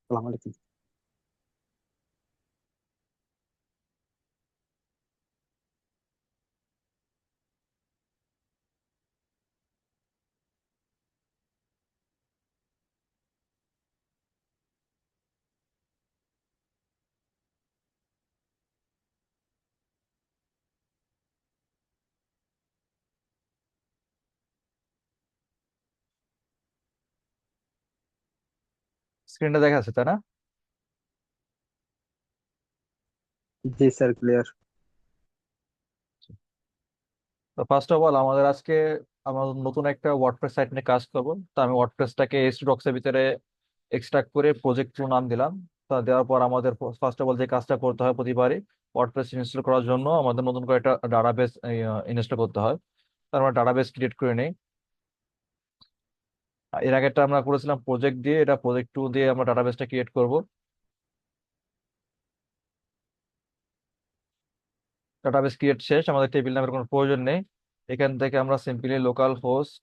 আসসালামু আলাইকুম। স্ক্রিনটা দেখা আছে তাই না? জি স্যার, ক্লিয়ার। তো ফার্স্ট অফ অল আমাদের আজকে আমরা নতুন একটা ওয়ার্ডপ্রেস সাইট নিয়ে কাজ করব। তো আমি ওয়ার্ডপ্রেসটাকে এইচটি ডক্স এর ভিতরে এক্সট্রাক্ট করে প্রজেক্ট টু নাম দিলাম। তা দেওয়ার পর আমাদের ফার্স্ট অফ অল যে কাজটা করতে হয়, প্রতিবারই ওয়ার্ডপ্রেস ইনস্টল করার জন্য আমাদের নতুন করে একটা ডাটাবেস ইনস্টল করতে হয়। তার আমরা ডাটাবেস ক্রিয়েট করে নিই। এর আগেটা আমরা করেছিলাম প্রজেক্ট দিয়ে, এটা প্রজেক্ট টু দিয়ে আমরা ডাটাবেসটা ক্রিয়েট করব। ডাটাবেস ক্রিয়েট শেষ, আমাদের টেবিল নামের কোনো প্রয়োজন নেই। এখান থেকে আমরা সিম্পলি লোকাল হোস্ট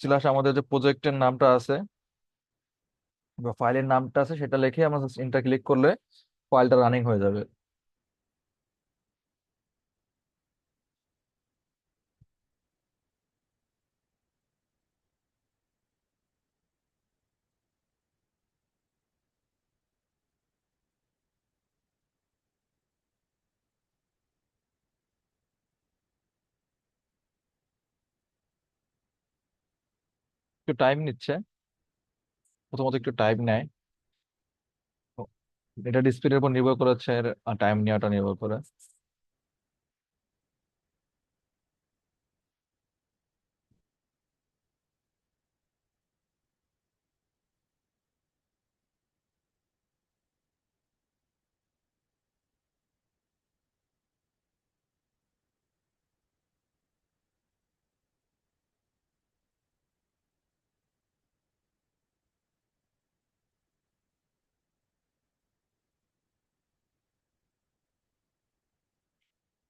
স্ল্যাশ আমাদের যে প্রজেক্টের নামটা আছে বা ফাইলের নামটা আছে সেটা লিখে আমরা ইন্টার ক্লিক করলে ফাইলটা রানিং হয়ে যাবে। একটু টাইম নিচ্ছে, প্রথমত একটু টাইম নেয়। এটা ডিসপ্লের উপর নির্ভর করেছে, টাইম নেওয়াটা নির্ভর করে।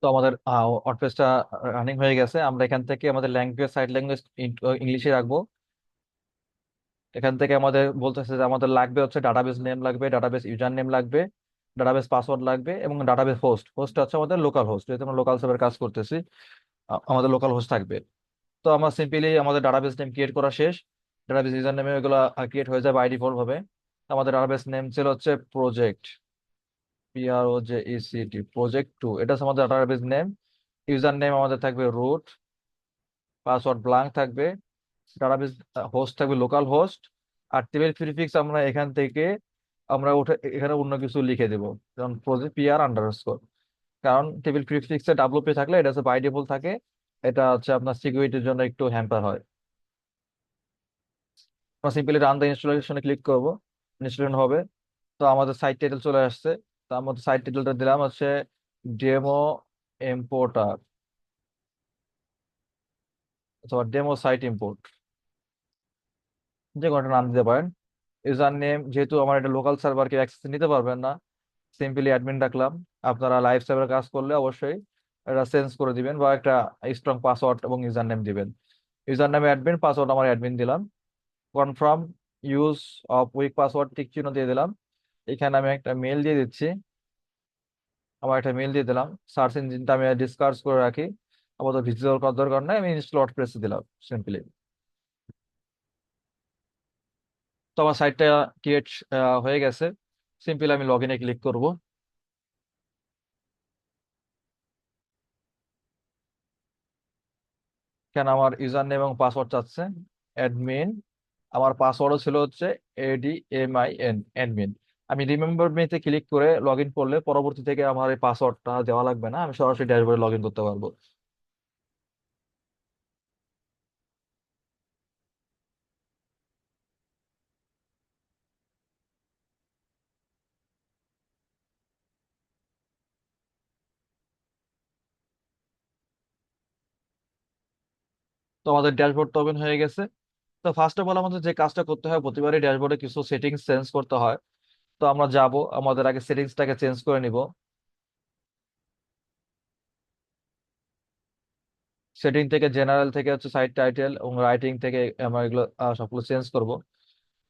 তো আমাদের ওয়ার্ডপ্রেসটা রানিং হয়ে গেছে। আমরা এখান থেকে আমাদের ল্যাঙ্গুয়েজ, সাইড ল্যাঙ্গুয়েজ ইংলিশে রাখবো। এখান থেকে আমাদের বলতেছে যে আমাদের লাগবে হচ্ছে ডাটাবেস নেম লাগবে, ডাটাবেস ইউজার নেম লাগবে, ডাটাবেস পাসওয়ার্ড লাগবে এবং ডাটাবেস হোস্ট। হোস্ট হচ্ছে আমাদের লোকাল হোস্ট, যেহেতু আমরা লোকাল সার্ভারে কাজ করতেছি, আমাদের লোকাল হোস্ট থাকবে। তো আমরা সিম্পলি আমাদের ডাটাবেস নেম ক্রিয়েট করা শেষ। ডাটাবেস ইউজার নেমে এগুলো ক্রিয়েট হয়ে যাবে বাই ডিফল্ট ভাবে। আমাদের ডাটাবেস নেম ছিল হচ্ছে প্রজেক্ট, PROJECT, প্রজেক্ট টু, এটা হচ্ছে আমাদের ডাটাবেস নেম। ইউজার নেম আমাদের থাকবে রুট, পাসওয়ার্ড ব্লাঙ্ক থাকবে, ডাটাবেস হোস্ট থাকবে লোকাল হোস্ট। আর টেবিল প্রিফিক্স আমরা এখান থেকে আমরা উঠে এখানে অন্য কিছু লিখে দেবো, যেমন প্রজেক্ট PR_, কারণ টেবিল প্রিফিক্সে WP থাকলে এটা হচ্ছে বাই ডিফল্ট থাকে। এটা হচ্ছে আপনার সিকিউরিটির জন্য একটু হ্যাম্পার হয়। আমরা সিম্পলি রান দ্য ইনস্টলেশনে ক্লিক করব, ইনস্টলেশন হবে। তো আমাদের সাইট টাইটেল চলে আসছে। তো আমাদের সাইট টাইটেলটা দিলাম হচ্ছে ডেমো ইম্পোর্টার অথবা ডেমো সাইট ইম্পোর্ট, যে কোনো একটা নাম দিতে পারেন। ইউজার নেম, যেহেতু আমার এটা লোকাল সার্ভার, কেউ অ্যাক্সেস নিতে পারবেন না, সিম্পলি অ্যাডমিন রাখলাম। আপনারা লাইভ সার্ভারে কাজ করলে অবশ্যই এটা চেঞ্জ করে দিবেন বা একটা স্ট্রং পাসওয়ার্ড এবং ইউজার নেম দিবেন। ইউজার নামে অ্যাডমিন, পাসওয়ার্ড আমার অ্যাডমিন দিলাম। Confirm use of week password tick চিহ্ন দিয়ে দিলাম। এখানে আমি একটা মেল দিয়ে দিচ্ছি, আমার একটা মেল দিয়ে দিলাম। সার্চ ইঞ্জিনটা আমি ডিসকার্ড করে রাখি, আপাতত ভিজিট করার দরকার নাই, আমি ইনস্টল ওয়ার্ডপ্রেস দিলাম সিম্পলি। তো আমার সাইটটা ক্রিয়েট হয়ে গেছে। সিম্পলি আমি লগ ইনে ক্লিক করব। কেন আমার ইউজার নেম এবং পাসওয়ার্ড চাচ্ছে অ্যাডমিন, আমার পাসওয়ার্ডও ছিল হচ্ছে ADMIN, অ্যাডমিন। আমি রিমেম্বার মেতে ক্লিক করে লগ ইন করলে পরবর্তী থেকে আমার এই পাসওয়ার্ডটা দেওয়া লাগবে না, আমি সরাসরি ড্যাশবোর্ডে লগ ইন করতে পারবো। তো আমাদের ড্যাশবোর্ড তো ওপেন হয়ে গেছে। তো ফার্স্ট অফ অল আমাদের যে কাজটা করতে হয়, প্রতিবারই ড্যাশবোর্ডে কিছু সেটিংস চেঞ্জ করতে হয়। তো আমরা যাব, আমাদের আগে সেটিংসটাকে চেঞ্জ করে নিব। সেটিং থেকে জেনারেল থেকে হচ্ছে সাইট টাইটেল এবং রাইটিং থেকে আমরা এগুলো সবগুলো চেঞ্জ করব।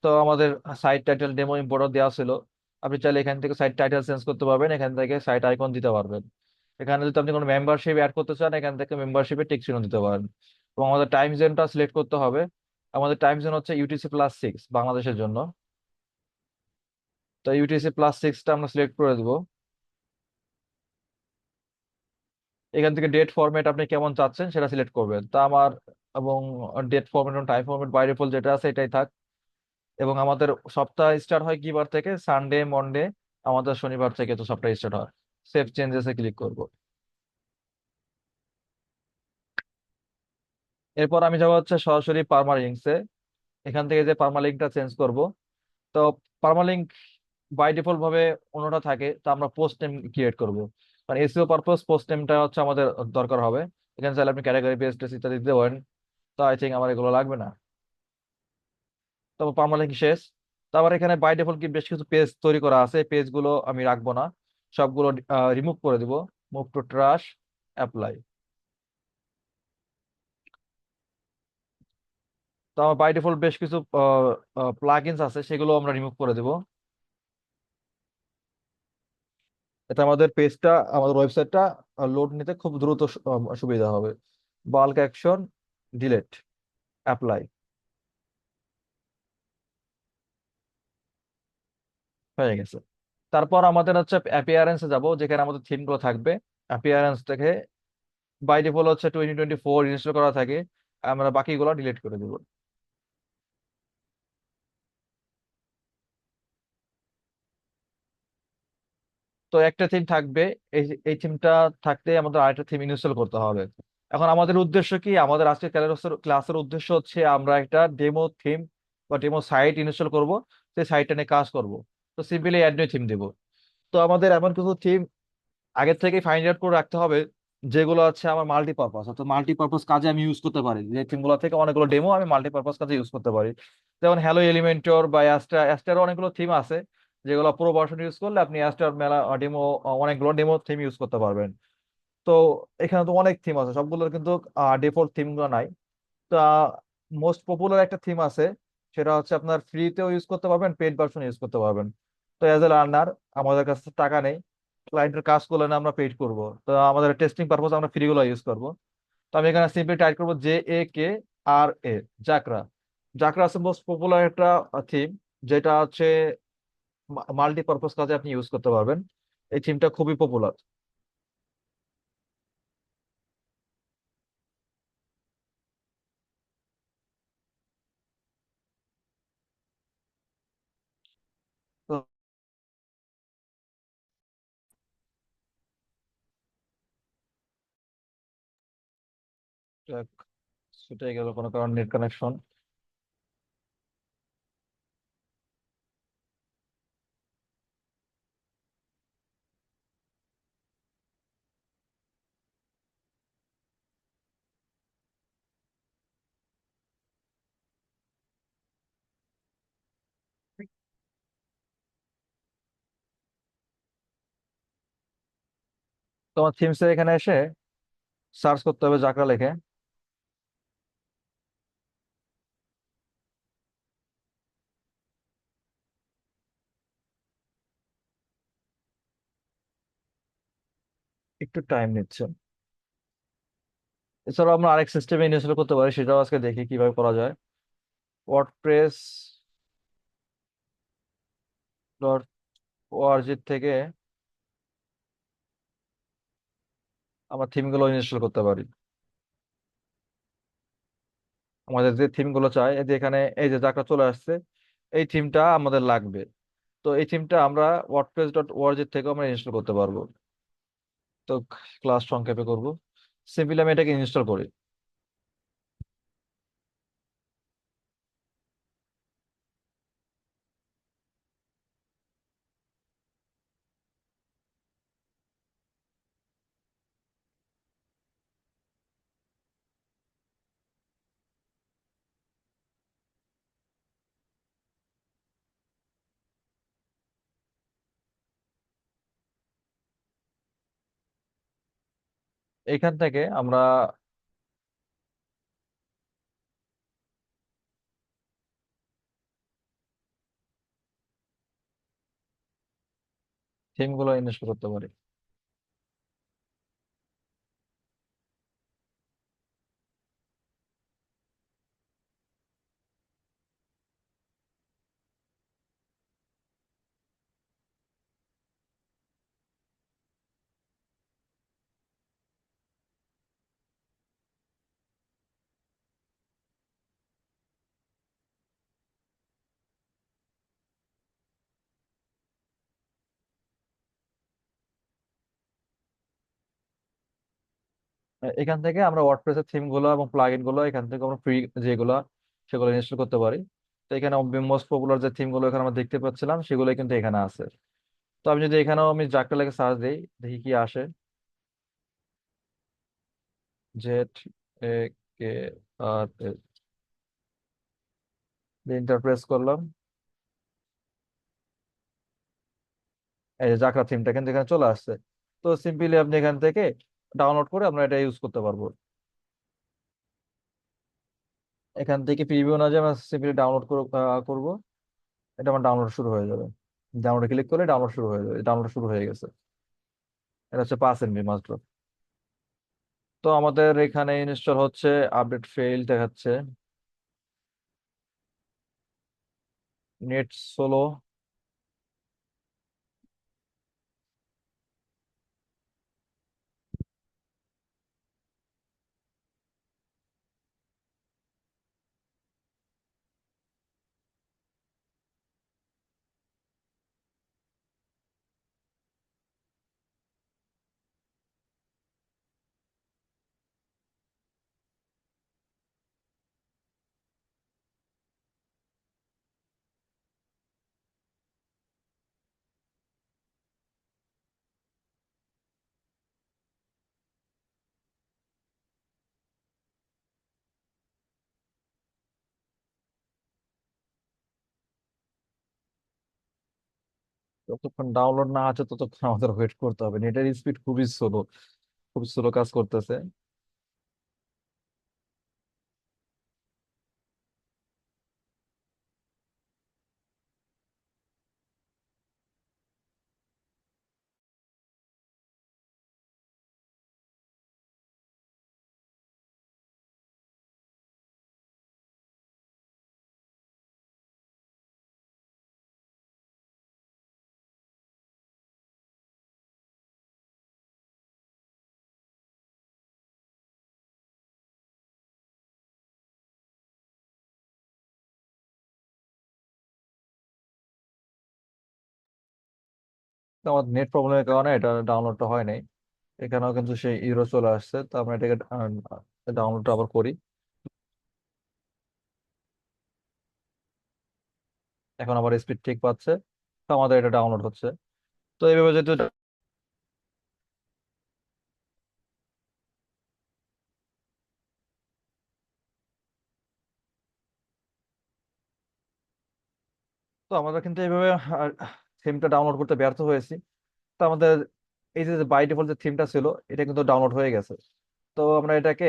তো আমাদের সাইট টাইটেল ডেমো ইম্পোর্টার দেওয়া ছিল। আপনি চাইলে এখান থেকে সাইট টাইটেল চেঞ্জ করতে পারবেন, এখান থেকে সাইট আইকন দিতে পারবেন। এখানে যদি আপনি কোনো মেম্বারশিপ অ্যাড করতে চান, এখান থেকে মেম্বারশিপে টিক চিহ্ন দিতে পারেন। এবং আমাদের টাইম জোনটা সিলেক্ট করতে হবে। আমাদের টাইম জোন হচ্ছে UTC+6 বাংলাদেশের জন্য। তো UTC+6টা আমরা সিলেক্ট করে দেবো। এখান থেকে ডেট ফরম্যাট আপনি কেমন চাচ্ছেন সেটা সিলেক্ট করবেন। তা আমার এবং ডেট ফরম্যাট এবং টাইম ফরম্যাট বাই ডিফল্ট যেটা আছে এটাই থাক। এবং আমাদের সপ্তাহ স্টার্ট হয় কি বার থেকে? Sunday, Monday. আমাদের শনিবার থেকে তো সপ্তাহ স্টার্ট হয়। সেভ চেঞ্জেসে ক্লিক করব। এরপর আমি যাবো হচ্ছে সরাসরি পারমালিঙ্কসে। এখান থেকে যে পারমালিঙ্কটা চেঞ্জ করব। তো পারমালিঙ্ক বাই ডিফল্ট ভাবে অন্যটা থাকে, তো আমরা পোস্ট নেম ক্রিয়েট করব। কারণ এসইও পারপোজ পোস্ট নেমটা হচ্ছে আমাদের দরকার হবে। এখানে চাইলে আপনি ক্যাটাগরি পেজ টেস ইত্যাদি দিতে পারেন। তো আই থিঙ্ক আমার এগুলো লাগবে না। তারপর পার্মালিঙ্ক শেষ। তারপর এখানে বাই ডিফল্ট কি বেশ কিছু পেজ তৈরি করা আছে, পেজগুলো আমি রাখবো না, সবগুলো রিমুভ করে দিব। Move to trash, apply. তো আমার বাই ডিফল্ট বেশ কিছু প্লাগইনস আছে, সেগুলো আমরা রিমুভ করে দেব। এটা আমাদের পেজটা, আমাদের ওয়েবসাইটটা লোড নিতে খুব দ্রুত সুবিধা হবে। Bulk action, delete, apply. হয়ে গেছে। তারপর আমাদের হচ্ছে অ্যাপিয়ারেন্সে যাব, যেখানে আমাদের থিমগুলো থাকবে। অ্যাপিয়ারেন্স থেকে বাই ডিফল্ট হচ্ছে 2024 ইনস্টল করা থাকে। আমরা বাকিগুলো ডিলিট করে দেবো। তো একটা থিম থাকবে। এই এই থিমটা থাকতে আমাদের আরেকটা থিম ইনস্টল করতে হবে। এখন আমাদের উদ্দেশ্য কি? আমাদের আজকে ক্লাসের ক্লাসের উদ্দেশ্য হচ্ছে আমরা একটা ডেমো থিম বা ডেমো সাইট ইনস্টল করব। সেই সাইটটা নিয়ে কাজ করব। তো সিম্পলি অ্যাড নিউ থিম দিব। তো আমাদের এমন কিছু থিম আগে থেকে ফাইন্ড আউট করে রাখতে হবে, যেগুলো আছে আমার মাল্টিপারপাস, অর্থাৎ মাল্টিপারপাস কাজে আমি ইউজ করতে পারি। যে থিমগুলো থেকে অনেকগুলো ডেমো আমি মাল্টিপারপাস কাজে ইউজ করতে পারি। যেমন হ্যালো এলিমেন্টর বা অ্যাস্ট্রা, অ্যাস্ট্রারও অনেকগুলো থিম আছে, যেগুলো পুরো ভার্সন ইউজ করলে আপনি অ্যাস্ট্রার মেলা ডেমো, অনেকগুলো ডেমো থিম ইউজ করতে পারবেন। তো এখানে তো অনেক থিম আছে, সবগুলোর কিন্তু ডিফল্ট থিমগুলো নাই। তো মোস্ট পপুলার একটা থিম আছে, সেটা হচ্ছে আপনার ফ্রিতেও ইউজ করতে পারবেন, পেড ভার্সন ইউজ করতে পারবেন। তো অ্যাজ এ লার্নার আমাদের কাছে তো টাকা নেই, ক্লায়েন্টের কাজ করলে না আমরা পেড করব। তো আমাদের টেস্টিং পারপোজ আমরা ফ্রি গুলো ইউজ করব। তো আমি এখানে সিম্পলি টাইপ করবো JAKRA, জাকরা। জাকরা আছে মোস্ট পপুলার একটা থিম, যেটা হচ্ছে মাল্টিপারপোজ কাজে আপনি ইউজ করতে পারবেন। এই থিমটা খুবই পপুলার। তো যাক, সেটাই গেল কোনো কারণ নেট কানেকশন। তোমার থিমস এখানে এসে সার্চ করতে হবে জাকরা লিখে। একটু টাইম নিচ্ছে। এছাড়াও আমরা আরেক সিস্টেমে ইনস্টল করতে পারি, সেটাও আজকে দেখি কিভাবে করা যায়। ওয়ার্ডপ্রেস .org থেকে আমরা থিমগুলো ইনস্টল করতে পারি। আমাদের যে থিমগুলো চাই, এই যে এখানে এই যে যাকরা চলে আসছে, এই থিমটা আমাদের লাগবে। তো এই থিমটা আমরা WordPress.org থেকে আমরা ইনস্টল করতে পারবো। তো ক্লাস সংক্ষেপে করব, সিম্পলি আমি এটাকে ইনস্টল করি। এখান থেকে আমরা থিম গুলো ইনস্টল করতে পারি। এখান থেকে আমরা ওয়ার্ডপ্রেসের থিম গুলো এবং প্লাগইন গুলো এখান থেকে আমরা ফ্রি যেগুলো সেগুলো ইনস্টল করতে পারি। তো এখানে মোস্ট পপুলার যে থিম গুলো এখানে আমরা দেখতে পাচ্ছিলাম সেগুলো কিন্তু এখানে আছে। তো আমি যদি এখানেও আমি জাকটা লেগে সার্চ দিই, দেখি কি আসে। জেড এ কে আর ইন্টারপ্রেস করলাম, এই যে জাকরা থিমটা কিন্তু এখানে চলে আসছে। তো সিম্পলি আপনি এখান থেকে ডাউনলোড করে আমরা এটা ইউজ করতে পারবো। এখান থেকে প্রিভিউ না যে আমরা সিম্পলি ডাউনলোড করব, এটা আমার ডাউনলোড শুরু হয়ে যাবে। ডাউনলোড ক্লিক করলে ডাউনলোড শুরু হয়ে যাবে, ডাউনলোড শুরু হয়ে গেছে। এটা হচ্ছে 5 MB মাত্র। তো আমাদের এখানে ইনস্টল হচ্ছে, আপডেট ফেইল দেখাচ্ছে, নেট স্লো। যতক্ষণ ডাউনলোড না আছে ততক্ষণ আমাদের ওয়েট করতে হবে, নেটের স্পিড খুবই স্লো, খুব স্লো কাজ করতেছে। তো আমার নেট প্রবলেমের কারণে এটা ডাউনলোডটা হয় নাই। এখানেও কিন্তু সেই ইউরো চলে আসছে, তো আমরা এটাকে ডাউনলোডটা আবার করি। এখন আবার স্পিড ঠিক পাচ্ছে, তো আমাদের এটা ডাউনলোড হচ্ছে। তো এইভাবে যেহেতু, তো আমরা কিন্তু এইভাবে থিমটা ডাউনলোড করতে ব্যর্থ হয়েছি। তো আমাদের এই যে বাই ডিফল্ট যে থিমটা ছিল এটা কিন্তু ডাউনলোড হয়ে গেছে। তো আমরা এটাকে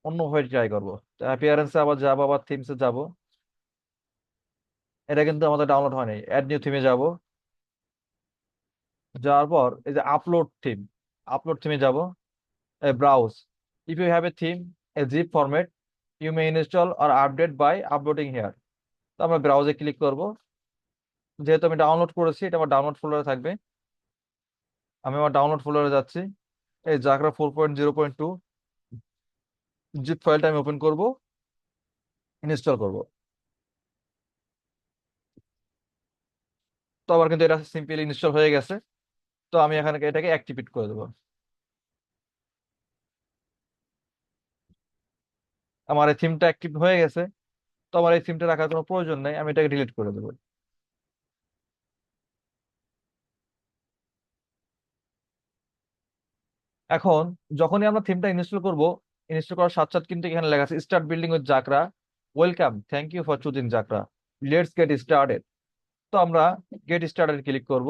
অন্যভাবে ট্রাই করবো। অ্যাপিয়ারেন্সে আবার যাবো, আবার থিমসে যাব। এটা কিন্তু আমাদের ডাউনলোড হয়নি, অ্যাড নিউ থিমে যাব। যাওয়ার পর এই যে আপলোড থিম, আপলোড থিমে যাব, browse, if you have a theme a zip format you may install or update by uploading here. তো আমরা ব্রাউজে ক্লিক করব। যেহেতু আমি ডাউনলোড করেছি এটা আমার ডাউনলোড ফোল্ডারে থাকবে। আমি আমার ডাউনলোড ফোল্ডারে যাচ্ছি, এই জাকরা 4.0.2 জিপ ফাইলটা আমি ওপেন করব, ইনস্টল করব। তো আবার কিন্তু এটা সিম্পলি ইনস্টল হয়ে গেছে। তো আমি এখানে এটাকে অ্যাক্টিভেট করে দেবো। আমার এই থিমটা অ্যাক্টিভ হয়ে গেছে। তো আমার এই থিমটা রাখার কোনো প্রয়োজন নেই, আমি এটাকে ডিলিট করে দেবো। এখন যখনই আমরা থিমটা ইনস্টল করব, ইনস্টল করার সাথে সাথে কিন্তু এখানে লেখা আছে start building with Zakra, welcome, thank you for choosing Zakra, let's get started. তো আমরা গেট স্টার্টেড ক্লিক করব।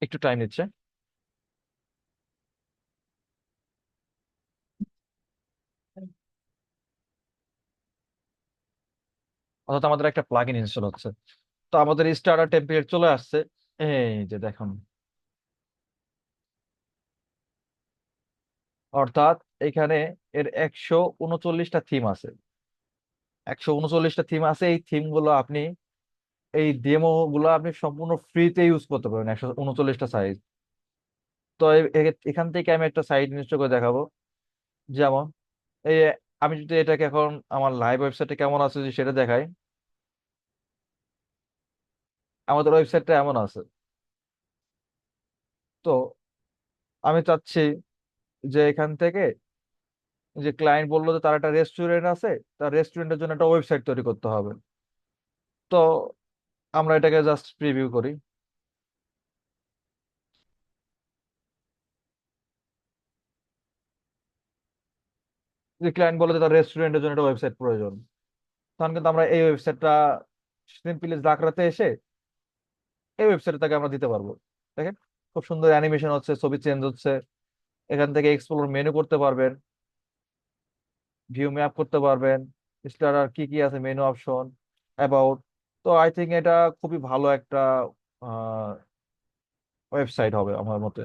একটু টাইম নিচ্ছে। অর্থাৎ আমাদের একটা প্লাগইন ইনস্টল হচ্ছে। তো আমাদের স্টার্টার টেমপ্লেট চলে আসছে। এই যে দেখুন, অর্থাৎ এখানে এর 139টা থিম আছে। 139টা থিম আছে। এই থিম গুলো আপনি, এই ডেমো গুলো আপনি সম্পূর্ণ ফ্রিতে ইউজ করতে পারবেন, 139টা সাইজ। তো এখান থেকে আমি একটা সাইট ইনস্টল করে দেখাবো। যেমন এই, আমি যদি এটাকে এখন আমার লাইভ ওয়েবসাইটে কেমন আছে যদি সেটা দেখাই, আমাদের ওয়েবসাইটটা এমন আছে। তো আমি চাচ্ছি যে এখান থেকে, যে ক্লায়েন্ট বললো যে তার একটা রেস্টুরেন্ট আছে, তার রেস্টুরেন্টের জন্য একটা ওয়েবসাইট তৈরি করতে হবে। তো আমরা এটাকে জাস্ট প্রিভিউ করি। যে ক্লায়েন্ট বলে যে তার রেস্টুরেন্টের জন্য একটা ওয়েবসাইট প্রয়োজন, তখন কিন্তু আমরা এই ওয়েবসাইটটা সিম্পলি জাকরাতে এসে এই ওয়েবসাইটে তাকে আমরা দিতে পারবো। দেখেন, খুব সুন্দর অ্যানিমেশন হচ্ছে, ছবি চেঞ্জ হচ্ছে। এখান থেকে এক্সপ্লোর মেনু করতে পারবেন, ভিউ ম্যাপ করতে পারবেন, স্টার কি কি আছে, মেনু অপশন, অ্যাবাউট। তো আই থিঙ্ক এটা খুবই ভালো একটা ওয়েবসাইট হবে আমার মতে।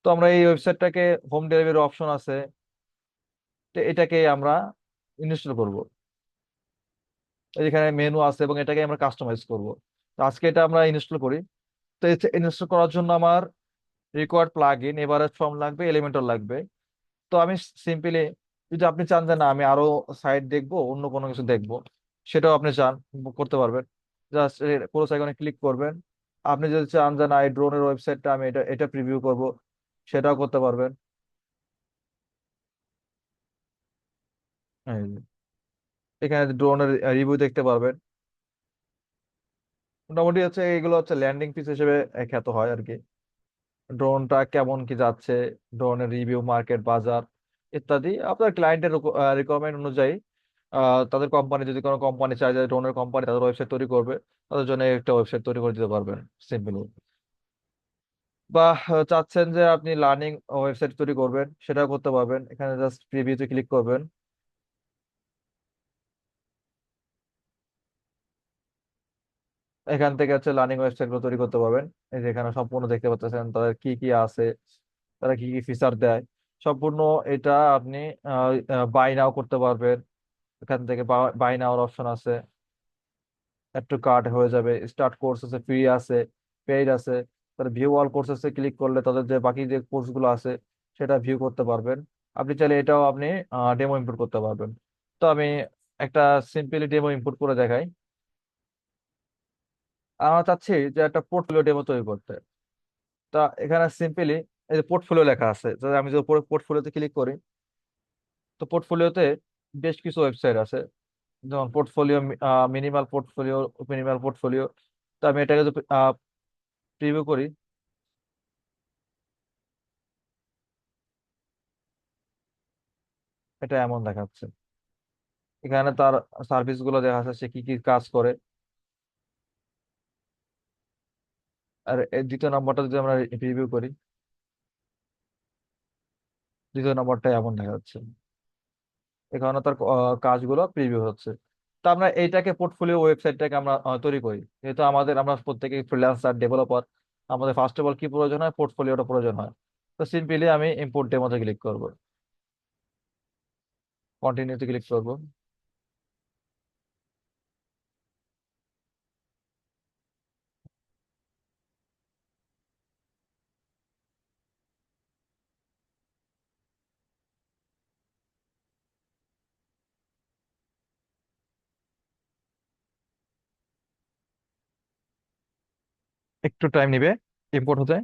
তো আমরা এই ওয়েবসাইটটাকে, হোম ডেলিভারি অপশন আছে, তো এটাকে আমরা ইনস্টল করব। এখানে মেনু আছে এবং এটাকে আমরা কাস্টমাইজ করব। তো আজকে এটা আমরা ইনস্টল করি। তো ইনস্টল করার জন্য আমার required plug in average form লাগবে, এলিমেন্টর লাগবে। তো আমি সিম্পলি, যদি আপনি চান যে না আমি আরো সাইট দেখবো, অন্য কোনো কিছু দেখবো, সেটাও আপনি চান, করতে পারবেন। জাস্ট পুরো আইকনে ক্লিক করবেন। আপনি যদি চান যে না এই ড্রোনের ওয়েবসাইটটা আমি এটা এটা প্রিভিউ করব, সেটাও করতে পারবেন। এই যে, এখানে ড্রোনের রিভিউ দেখতে পারবেন। মোটামুটি হচ্ছে এগুলো হচ্ছে ল্যান্ডিং পিস হিসেবে খ্যাত হয় আর কি। ড্রোনটা কেমন কি যাচ্ছে, ড্রোনের রিভিউ, মার্কেট, বাজার ইত্যাদি আপনার ক্লায়েন্টের রিকোয়ারমেন্ট অনুযায়ী, তাদের কোম্পানি, যদি কোনো কোম্পানি চায় যে ড্রোনের কোম্পানি তাদের ওয়েবসাইট তৈরি করবে, তাদের জন্য একটা ওয়েবসাইট তৈরি করে দিতে পারবেন সিম্পলি। বা চাচ্ছেন যে আপনি লার্নিং ওয়েবসাইট তৈরি করবেন, সেটাও করতে পারবেন। এখানে জাস্ট প্রিভিউতে ক্লিক করবেন। এখান থেকে হচ্ছে লার্নিং ওয়েবসাইট গুলো তৈরি করতে পারবেন। এই যে এখানে সম্পূর্ণ দেখতে পাচ্ছেন তাদের কি কি আছে, তারা কি কি ফিচার দেয় সম্পূর্ণ। এটা আপনি বাই নাও করতে পারবেন। এখান থেকে বাই নাওর অপশন আছে, অ্যাড টু কার্ট হয়ে যাবে। স্টার্ট কোর্স আছে, ফ্রি আছে, পেইড আছে। তার ভিউ অল কোর্সেসে ক্লিক করলে তাদের যে বাকি যে কোর্স গুলো আছে সেটা ভিউ করতে পারবেন। আপনি চাইলে এটাও আপনি ডেমো ইম্পোর্ট করতে পারবেন। তো আমি একটা সিম্পলি ডেমো ইম্পোর্ট করে দেখাই। আমরা চাচ্ছি যে একটা পোর্টফোলিও ডেমো তৈরি করতে। তা এখানে সিম্পলি এই যে পোর্টফোলিও লেখা আছে, যদি আমি যদি পোর্টফোলিওতে ক্লিক করি, তো পোর্টফোলিওতে বেশ কিছু ওয়েবসাইট আছে। যেমন পোর্টফোলিও, মিনিমাল পোর্টফোলিও। তো আমি এটাকে যদি প্রিভিউ করি, এটা এমন দেখাচ্ছে। এখানে তার সার্ভিস গুলো দেখা যাচ্ছে, সে কি কি কাজ করে। আর এর দ্বিতীয় নম্বরটা যদি আমরা রিভিউ করি, দ্বিতীয় নম্বরটা এমন দেখা যাচ্ছে। এখানে তার কাজগুলো প্রিভিউ হচ্ছে। তো আমরা এইটাকে পোর্টফোলিও ওয়েবসাইটটাকে আমরা তৈরি করি। যেহেতু আমরা প্রত্যেকে ফ্রিল্যান্সার ডেভেলপার, আমাদের ফার্স্ট অফ অল কি প্রয়োজন হয়, পোর্টফোলিওটা প্রয়োজন হয়। তো সিম্পলি আমি ইম্পোর্ট ডেমোতে ক্লিক করব, কন্টিনিউতে ক্লিক করব। একটু টাইম নিবে ইম্পোর্ট হতে।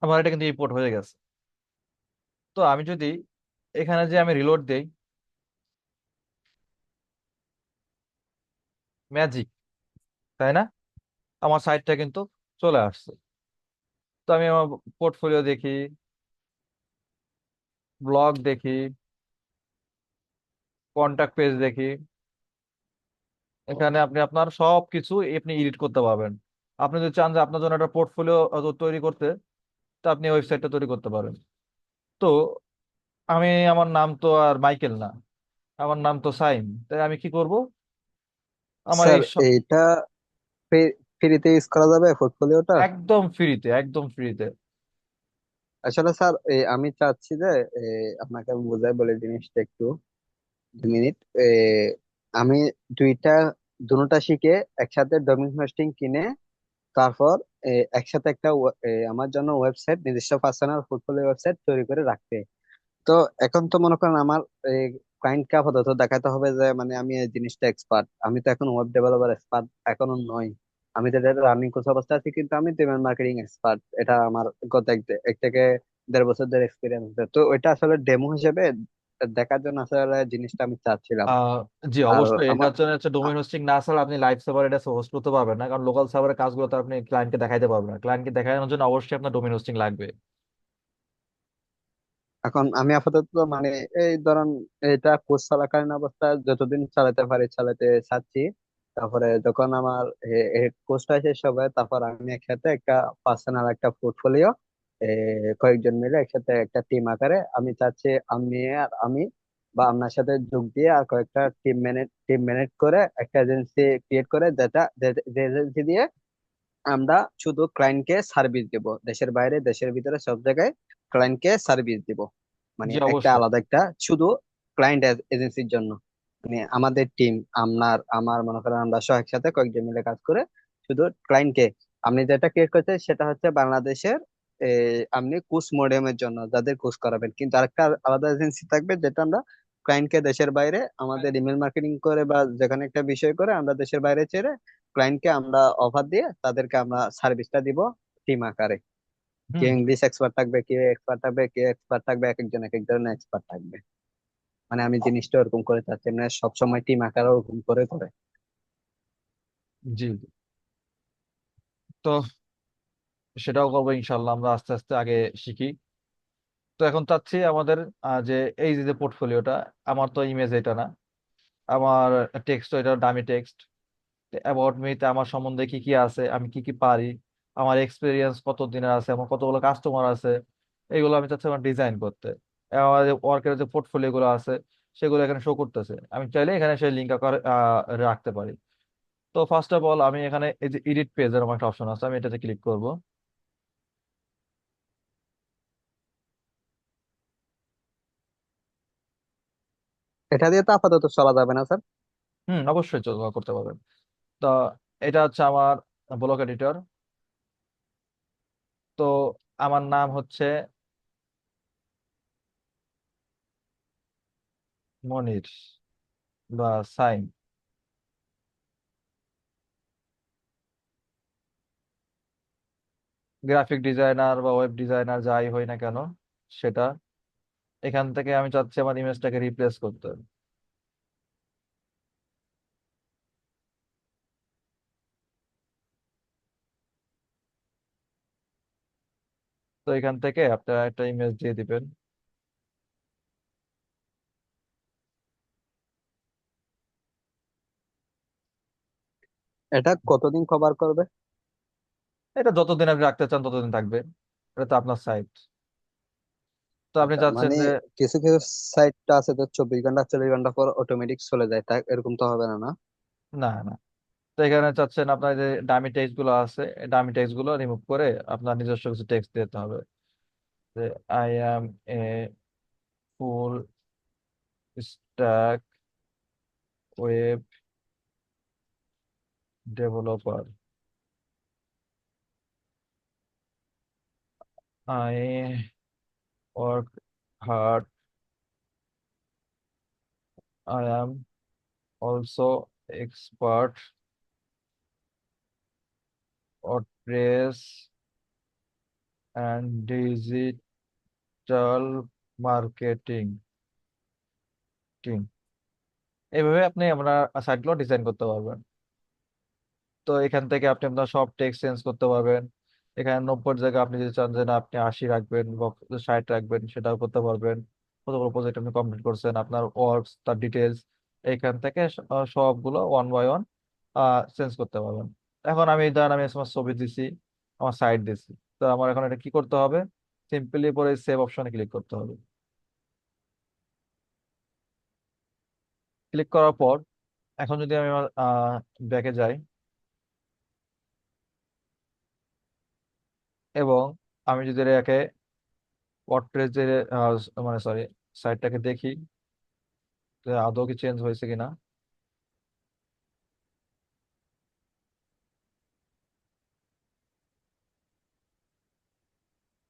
আমার এটা কিন্তু ইম্পোর্ট হয়ে গেছে। তো আমি যদি এখানে যে আমি রিলোড দেই, ম্যাজিক, তাই না? আমার সাইটটা কিন্তু চলে আসছে। তো আমি আমার পোর্টফোলিও দেখি, ব্লগ দেখি, কন্টাক্ট পেজ দেখি। এখানে আপনি আপনার সব কিছু আপনি এডিট করতে পারবেন। আপনি যদি চান যে আপনার জন্য একটা পোর্টফোলিও তৈরি করতে, তো আপনি ওয়েবসাইটটা তৈরি করতে পারেন। তো আমার নাম তো আর মাইকেল না, আমার নাম তো সাইম। তাই আমি কি করব? আমার স্যার এই এইটা ফ্রিতে ইউজ করা যাবে পোর্টফোলিওটা? একদম ফ্রিতে, একদম ফ্রিতে। আসলে স্যার আমি চাচ্ছি যে আপনাকে আমি বোঝাই বলে জিনিসটা একটু 2 মিনিট। আমি দুইটা দুটোটা শিখে একসাথে ডোমেইন হোস্টিং কিনে তারপর একসাথে একটা আমার জন্য ওয়েবসাইট, নিজস্ব পার্সোনাল পোর্টফোলিও ওয়েবসাইট তৈরি করে রাখতে। তো এখন তো মনে করেন আমার ক্লায়েন্টকে আপাতত দেখাতে হবে যে মানে আমি এই জিনিসটা এক্সপার্ট। আমি তো এখন ওয়েব ডেভেলপার এক্সপার্ট এখনো নই। আমি তো রানিং কোর্স অবস্থা আছি, কিন্তু আমি পেমেন্ট মার্কেটিং এক্সপার্ট। এটা আমার গত এক থেকে 1.5 বছর ধরে এক্সপিরিয়েন্স আছে। তো ওইটা আসলে ডেমো হিসেবে দেখার জন্য আসলে জিনিসটা আমি চাচ্ছিলাম। আহ জি, আর অবশ্যই আমার এটার জন্য হচ্ছে ডোমেইন হোস্টিং না ছাড়া আপনি লাইভ সার্ভার এটা হোস্ট করতে পারবেন না, কারণ লোকাল সার্ভারের কাজগুলো তো আপনি ক্লায়েন্টকে দেখাইতে পারবেন না। ক্লায়েন্টকে দেখানোর জন্য অবশ্যই আপনার ডোমেইন হোস্টিং লাগবে। এখন আমি আপাতত মানে এই ধরেন এটা কোর্স চলাকালীন অবস্থায় যতদিন চালাতে পারি চালাতে চাচ্ছি। তারপরে যখন আমার কোর্সটা শেষ হবে, তারপর আমি একসাথে একটা পার্সোনাল একটা পোর্টফোলিও কয়েকজন মিলে একসাথে একটা টিম আকারে আমি চাচ্ছি, আমি বা আপনার সাথে যোগ দিয়ে আর কয়েকটা টিম ম্যানেজ করে একটা এজেন্সি ক্রিয়েট করে, যেটা যে এজেন্সি দিয়ে আমরা শুধু ক্লায়েন্টকে সার্ভিস দিব, দেশের বাইরে দেশের ভিতরে সব জায়গায় ক্লায়েন্টকে সার্ভিস দিব। মানে জি, একটা অবশ্যই। আলাদা একটা শুধু ক্লায়েন্ট এজেন্সির জন্য। মানে আমাদের টিম, আমার মনে করেন আমরা সহ একসাথে কয়েকজন মিলে কাজ করে শুধু ক্লায়েন্টকে। আপনি যেটা ক্রিয়েট করছেন সেটা হচ্ছে বাংলাদেশের আপনি কোর্স মডিয়ামের জন্য যাদের কোর্স করাবেন, কিন্তু আরেকটা আলাদা এজেন্সি থাকবে যেটা আমরা ক্লায়েন্টকে দেশের বাইরে আমাদের ইমেল মার্কেটিং করে বা যেখানে একটা বিষয় করে আমরা দেশের বাইরে ছেড়ে ক্লায়েন্টকে আমরা অফার দিয়ে তাদেরকে আমরা সার্ভিসটা দিব টিম আকারে। হুম। কেউ ইংলিশ এক্সপার্ট থাকবে, কেউ এক্সপার্ট থাকবে, কেউ এক্সপার্ট থাকবে, এক একজন এক এক ধরনের এক্সপার্ট থাকবে। মানে আমি জিনিসটা ওরকম করে চাচ্ছি, মানে সবসময় টিম আকারে ওরকম করে করে। জি। তো সেটাও করবো ইনশাল্লাহ, আমরা আস্তে আস্তে আগে শিখি। তো এখন চাচ্ছি আমাদের যে এই যে পোর্টফোলিওটা, আমার তো ইমেজ এটা না, আমার টেক্সট, এটা ডামি টেক্সট। অ্যাবাউট মিতে আমার সম্বন্ধে কি কি আছে, আমি কি কি পারি, আমার এক্সপিরিয়েন্স কত দিনের আছে, আমার কতগুলো কাস্টমার আছে, এগুলো আমি চাচ্ছি আমার ডিজাইন করতে। আমার যে ওয়ার্কের যে পোর্টফোলিও গুলো আছে সেগুলো এখানে শো করতেছে, আমি চাইলে এখানে সেই লিঙ্ক আকারে রাখতে পারি। তো ফার্স্ট অফ অল আমি এখানে এই যে এডিট পেজের আমার একটা অপশন আছে, আমি এটাতে ক্লিক করব। এটা দিয়ে তো আপাতত চলা যাবে না স্যার? হুম, অবশ্যই করতে পারবেন। তো এটা হচ্ছে আমার ব্লগ এডিটর। তো আমার নাম হচ্ছে মনির বা সাইম। গ্রাফিক ডিজাইনার বা ওয়েব ডিজাইনার যাই হই না কেন সেটা, এখান থেকে আমি চাচ্ছি আমার ইমেজটাকে রিপ্লেস করতে। তো এখান থেকে আপনারা একটা ইমেজ দিয়ে দিবেন। এটা কতদিন কভার করবে? এটা যতদিন আপনি রাখতে চান ততদিন থাকবে, এটা তো আপনার সাইট। তো আপনি আচ্ছা, চাচ্ছেন মানে যে কিছু কিছু সাইটটা আছে তো 24 ঘন্টা 40 ঘন্টা পর অটোমেটিক চলে যায়, তা এরকম তো হবে না, না? না, না। তো এখানে চাচ্ছেন আপনার যে ডামি টেক্সট গুলো আছে, ডামি টেক্সট গুলো রিমুভ করে আপনার নিজস্ব কিছু টেক্সট দিতে হবে, যে I am A full stack web developer, I work hard, I am also expert WordPress and digital marketing team. এইভাবে আপনি আমরা সাইটগুলো ডিজাইন করতে পারবেন। তো এখান থেকে আপনি আপনার সব টেক্সট চেঞ্জ করতে পারবেন। এখানে 90 জায়গায় আপনি যদি চান যে না আপনি 80 রাখবেন বা 60 রাখবেন, সেটাও করতে পারবেন। কতগুলো প্রজেক্ট আপনি কমপ্লিট করছেন, আপনার ওয়ার্কস, তার ডিটেলস, এখান থেকে সবগুলো ওয়ান বাই ওয়ান চেঞ্জ করতে পারবেন। এখন আমি ধরেন আমি আমার ছবি দিছি, আমার সাইট দিছি, তো আমার এখন এটা কি করতে হবে? সিম্পলি পরে সেভ অপশনে ক্লিক করতে হবে। ক্লিক করার পর এখন যদি আমি আমার ব্যাকে যাই এবং আমি যদি একে ওয়ার্ডপ্রেসের মানে সরি সাইটটাকে দেখি যে আদৌ কি চেঞ্জ হয়েছে কিনা।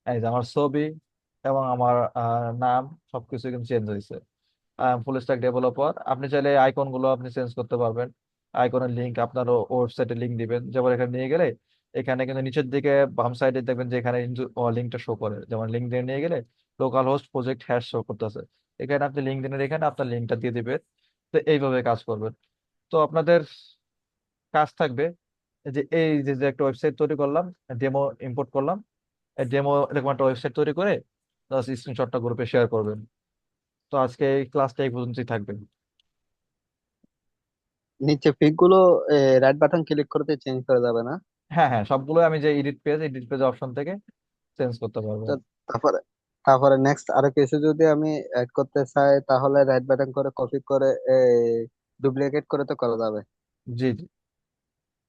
এই যে আমার ছবি এবং আমার নাম সবকিছু কিন্তু চেঞ্জ হয়েছে। Full stack developer. আপনি চাইলে আইকন গুলো আপনি চেঞ্জ করতে পারবেন। আইকনের লিঙ্ক আপনার ওয়েবসাইটে লিঙ্ক দিবেন, যেমন এখানে নিয়ে গেলে এখানে কিন্তু নিচের দিকে বাম সাইডে দেখবেন যে এখানে লিঙ্কটা শো করে, যেমন লিঙ্ক দিয়ে নিয়ে গেলে local host project hash show করতেছে। এখানে আপনি লিঙ্ক দিনের এখানে আপনার লিঙ্কটা দিয়ে দিবেন। তো এইভাবে কাজ করবেন। তো আপনাদের কাজ থাকবে যে এই যে যে একটা ওয়েবসাইট তৈরি করলাম, ডেমো ইম্পোর্ট করলাম, এই ডেমো এরকম একটা ওয়েবসাইট তৈরি করে স্ক্রিনশটটা গ্রুপে শেয়ার করবেন। তো আজকে এই ক্লাসটা এই পর্যন্তই থাকবে। নিচে পিক গুলো রাইট বাটন ক্লিক করতে চেঞ্জ করা যাবে না? হ্যাঁ হ্যাঁ, সবগুলো আমি যে এডিট পেজ অপশন থেকে চেঞ্জ করতে পারবো। তো তারপরে তারপরে নেক্সট আরো কিছু যদি আমি অ্যাড করতে চাই, তাহলে রাইট বাটন করে কপি করে ডুপ্লিকেট করে তো করা যাবে? জি জি।